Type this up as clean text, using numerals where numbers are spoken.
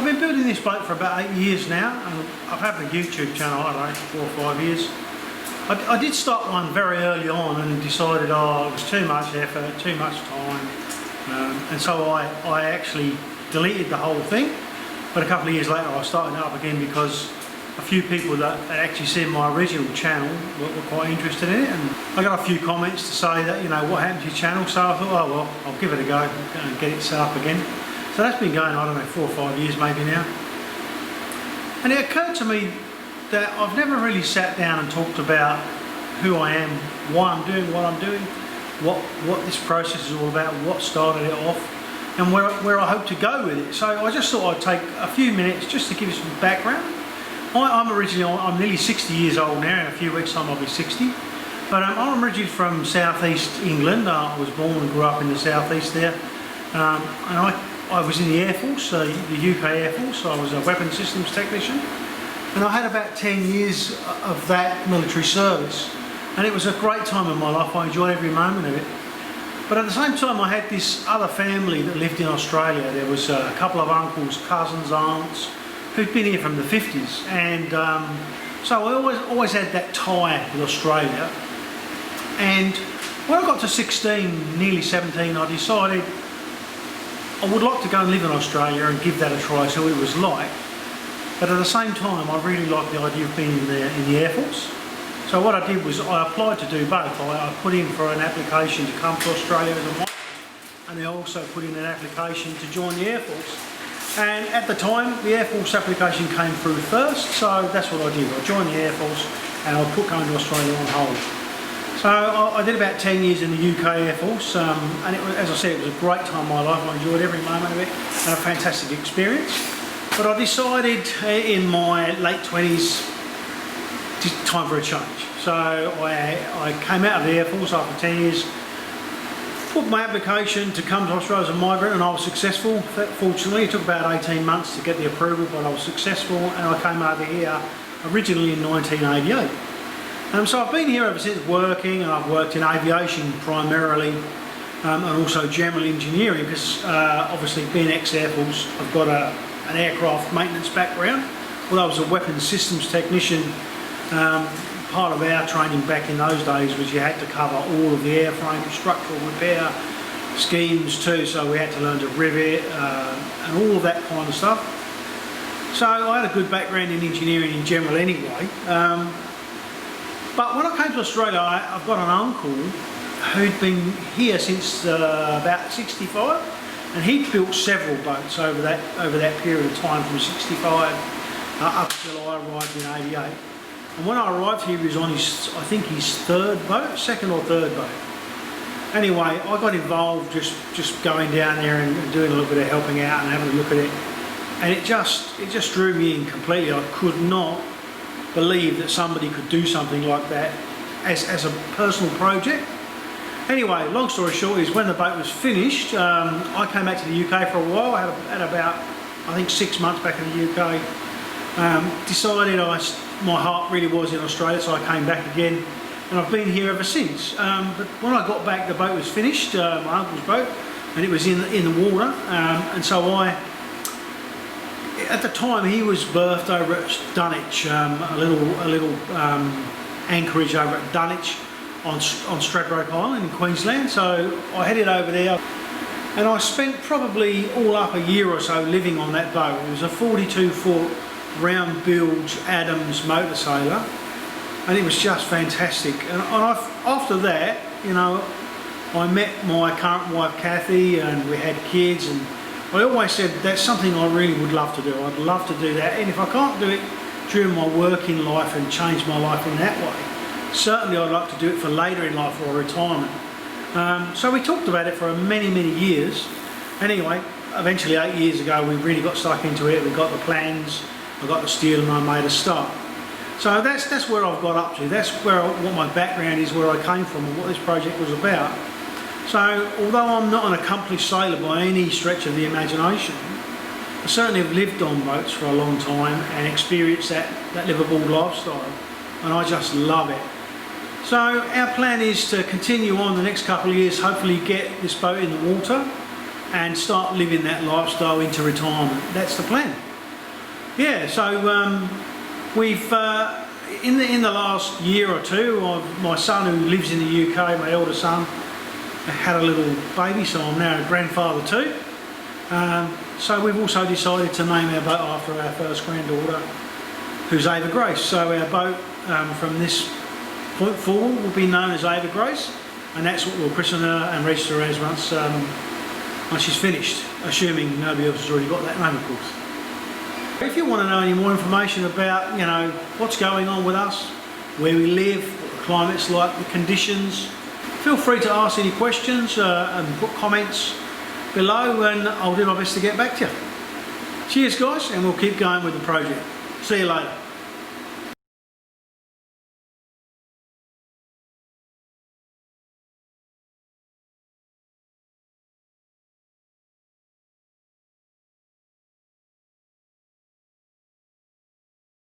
I've been building this boat for about 8 years now, and I've had a YouTube channel, I don't know, for 4 or 5 years. I did start one very early on and decided, it was too much effort, too much time, and so I actually deleted the whole thing. But a couple of years later I started it up again because a few people that had actually seen my original channel were quite interested in it, and I got a few comments to say that, you know, what happened to your channel, so I thought, oh well, I'll give it a go and get it set up again. So that's been going, I don't know, 4 or 5 years maybe now. And it occurred to me that I've never really sat down and talked about who I am, why I'm doing what I'm doing, what this process is all about, what started it off, and where I hope to go with it. So I just thought I'd take a few minutes just to give you some background. I'm nearly 60 years old now. In a few weeks' time I'll be 60. But I'm originally from southeast England. I was born and grew up in the southeast there. And I was in the Air Force, the UK Air Force. I was a weapons systems technician. And I had about 10 years of that military service. And it was a great time in my life. I enjoyed every moment of it. But at the same time I had this other family that lived in Australia. There was a couple of uncles, cousins, aunts, who'd been here from the 50s, and so I always had that tie with Australia. And when I got to 16, nearly 17, I decided I would like to go and live in Australia and give that a try, see what it was like. But at the same time, I really liked the idea of being in the Air Force. So what I did was I applied to do both. I put in for an application to come to Australia as a miner, and I also put in an application to join the Air Force. And at the time, the Air Force application came through first, so that's what I did. I joined the Air Force and I put going to Australia on hold. So I did about 10 years in the UK Air Force, and it was, as I said, it was a great time in my life. I enjoyed every moment of it and a fantastic experience. But I decided in my late 20s, it's time for a change. So I came out of the Air Force after 10 years, put my application to come to Australia as a migrant, and I was successful. Fortunately, it took about 18 months to get the approval, but I was successful, and I came over here originally in 1988. So I've been here ever since working, and I've worked in aviation primarily, and also general engineering, because obviously being ex-Air Force, I've got an aircraft maintenance background. Although I was a weapons systems technician, part of our training back in those days was you had to cover all of the airframe structural repair schemes too, so we had to learn to rivet and all of that kind of stuff. So I had a good background in engineering in general anyway. But when I came to Australia, I've got an uncle who'd been here since about 65, and he'd built several boats over that period of time from 65 up until I arrived in 88. And when I arrived here, he was on his, I think his second or third boat. Anyway, I got involved just going down there and doing a little bit of helping out and having a look at it. And it just drew me in completely. I could not believe that somebody could do something like that as a personal project. Anyway, long story short is when the boat was finished, I came back to the UK for a while. I had about, I think, 6 months back in the UK. Decided my heart really was in Australia, so I came back again, and I've been here ever since. But when I got back, the boat was finished, my uncle's boat, and it was in the water, and so at the time he was berthed over at Dunwich, a little anchorage over at Dunwich on Stradbroke Island in Queensland. So I headed over there, and I spent probably all up a year or so living on that boat. It was a 42-foot round bilge Adams motor sailor, and it was just fantastic. And after that, you know, I met my current wife Kathy, and we had kids, and I always said that's something I really would love to do. I'd love to do that, and if I can't do it during my working life and change my life in that way, certainly I'd like to do it for later in life or retirement. So we talked about it for many years. Anyway, eventually 8 years ago we really got stuck into it. We got the plans, I got the steel, and I made a start. So that's where I've got up to. That's what my background is, where I came from and what this project was about. So although I'm not an accomplished sailor by any stretch of the imagination, I certainly have lived on boats for a long time and experienced that liveaboard lifestyle, and I just love it. So our plan is to continue on the next couple of years, hopefully get this boat in the water and start living that lifestyle into retirement. That's the plan. Yeah, so we've in the last year or two, my son who lives in the UK, my elder son, had a little baby, so I'm now a grandfather too. So we've also decided to name our boat after our first granddaughter, who's Ava Grace. So our boat from this point forward will be known as Ava Grace, and that's what we'll christen her and register her as once she's finished, assuming nobody else has already got that name, of course. If you want to know any more information about, you know, what's going on with us, where we live, what the climate's like, the conditions, feel free to ask any questions and put comments below, and I'll do my best to get back to you. Cheers guys, and we'll keep going with the project. See you later.